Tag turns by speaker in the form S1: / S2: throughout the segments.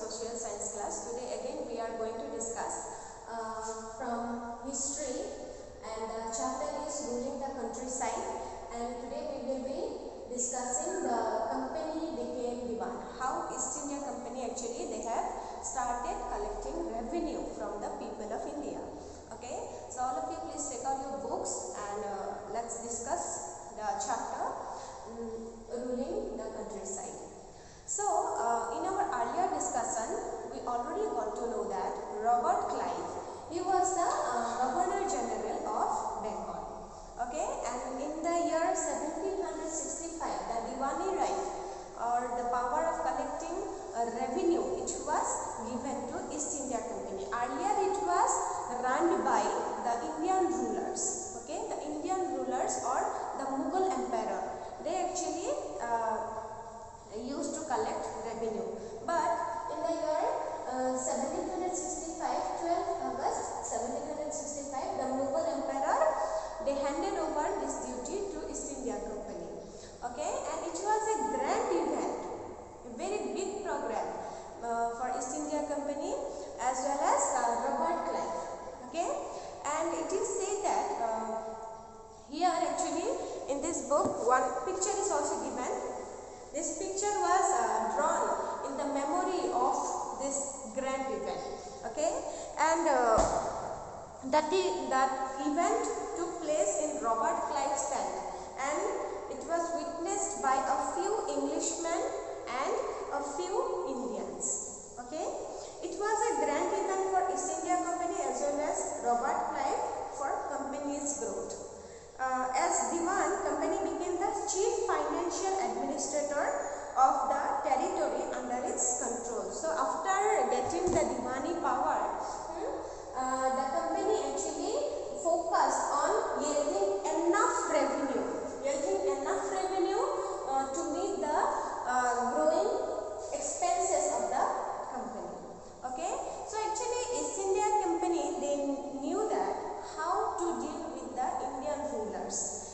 S1: social science class. Today again we are going to discuss from history, and the chapter is ruling the countryside, and today we will be discussing the company became diwan. How East India Company actually they have started collecting revenue from the people of India. Okay, so all of you please take out your books and let's discuss the chapter ruling the countryside. So, in our earlier discussion, we already got to know that Robert Clive, he was the Governor General of Bengal. Okay, and in the year 1765, the Diwani right or the power of collecting revenue, it was given to East India Company. Earlier, it was run by the Indian rulers. Okay, the Indian rulers or the Mughal Emperor. They actually used to collect revenue, but in the year 1765, 12th August 1765, the Mughal Emperor they handed over this duty to East India Company. Okay, and it was a grand event, a very big program for East India Company as well as Robert Clive. Okay, and it is said that here actually in this book one picture is also given. This picture was drawn in the memory of this grand event. Okay, and that event took place in Robert Clive's tent, and it was witnessed by a few Englishmen and a few Indians. Okay, it was a grand event for East India Company as well as Robert Clive for company's growth. As Diwan, company became the chief financial administrator of the territory under its control. So after getting the Diwani power, the company actually focused on yielding enough revenue to meet the growing expenses of the company. Okay, so actually East India Company they knew that how to deal with the Indian rulers.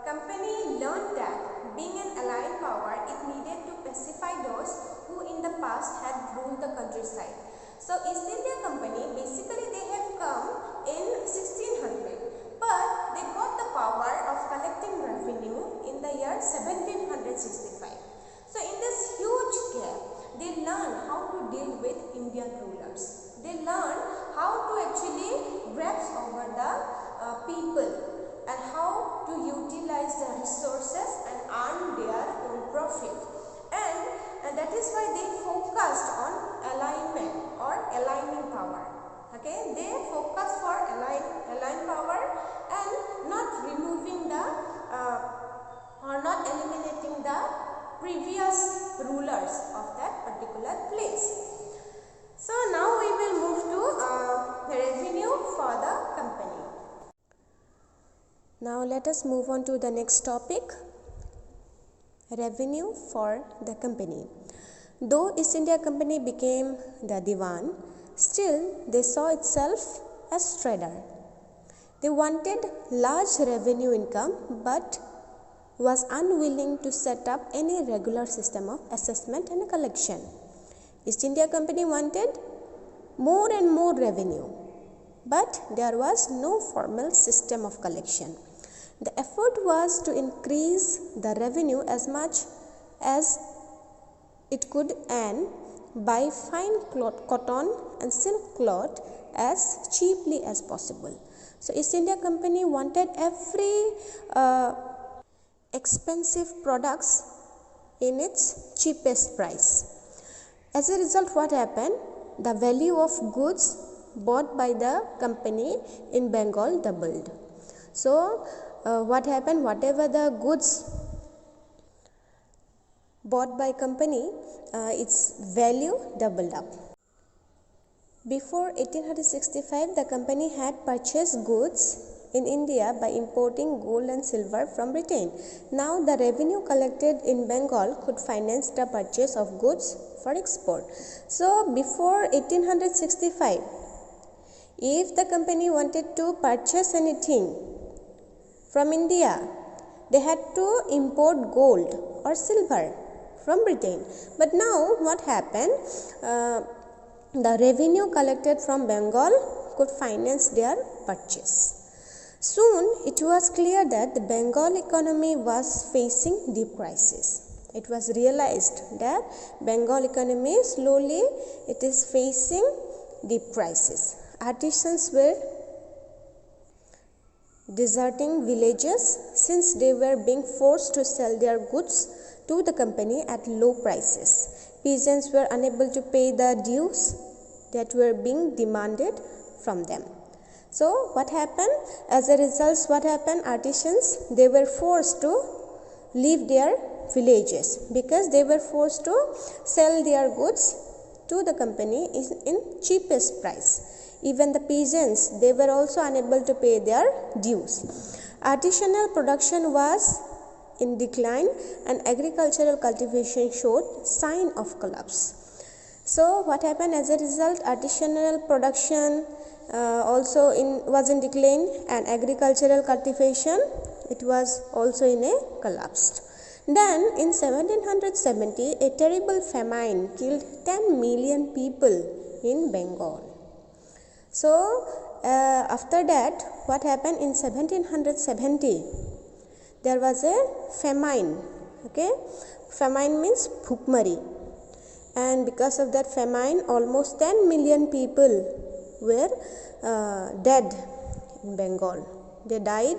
S1: Company learned that being an allied power, it needed to pacify those who in the past had ruled the countryside. So East India Company basically they have come in 1600, but they got the power of collecting revenue in the year 1765. So in this huge gap, they learned how to deal with Indian rulers. They learned how to actually grasp over the people and how to utilize the resources and earn their own profit. And that is why they focused on alignment or aligning power. Okay, they focused for align power and not removing the or not eliminating the previous rulers of that particular place. So now we will move to revenue for the company. Now let us move on to the next topic, revenue for the company. Though East India Company became the Diwan, still they saw itself as trader. They wanted large revenue income but was unwilling to set up any regular system of assessment and collection. East India Company wanted more and more revenue, but there was no formal system of collection. The effort was to increase the revenue as much as it could earn by fine cotton and silk cloth as cheaply as possible. So East India Company wanted every expensive products in its cheapest price. As a result, what happened? The value of goods bought by the company in Bengal doubled. So what happened? Whatever the goods bought by company, its value doubled up. Before 1865, the company had purchased goods in India by importing gold and silver from Britain. Now the revenue collected in Bengal could finance the purchase of goods for export. So before 1865, if the company wanted to purchase anything from India, they had to import gold or silver. from Britain. But now what happened? The revenue collected from Bengal could finance their purchase. Soon it was clear that the Bengal economy was facing deep crisis. It was realized that Bengal economy slowly it is facing deep crisis. Artisans were deserting villages since they were being forced to sell their goods to the company at low prices. Peasants were unable to pay the dues that were being demanded from them. So what happened? As a result, what happened? Artisans, they were forced to leave their villages because they were forced to sell their goods to the company in cheapest price. Even the peasants, they were also unable to pay their dues. Artisanal production was in decline and agricultural cultivation showed sign of collapse. So what happened? As a result, artisanal production was in decline and agricultural cultivation it was also in a collapse. Then in 1770 a terrible famine killed 10 million people in Bengal. So after that what happened? In 1770 there was a famine. Okay, famine means bhukmari, and because of that famine almost 10 million people were dead in Bengal. They died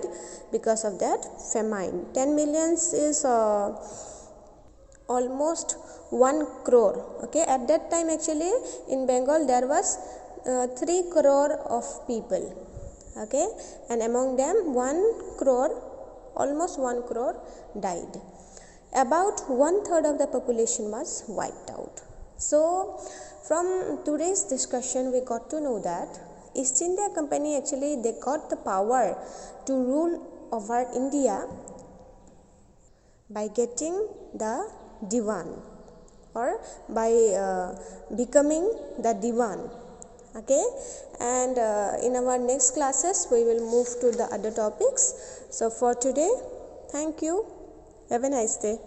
S1: because of that famine. 10 millions is almost 1 crore. Okay, at that time actually in Bengal there was 3 crore of people. Okay, and among them 1 crore, almost 1 crore died. About 1/3 of the population was wiped out. So from today's discussion we got to know that East India Company actually they got the power to rule over India by getting the Diwan or by becoming the Diwan. Okay, and in our next classes we will move to the other topics. So for today, thank you. Have a nice day.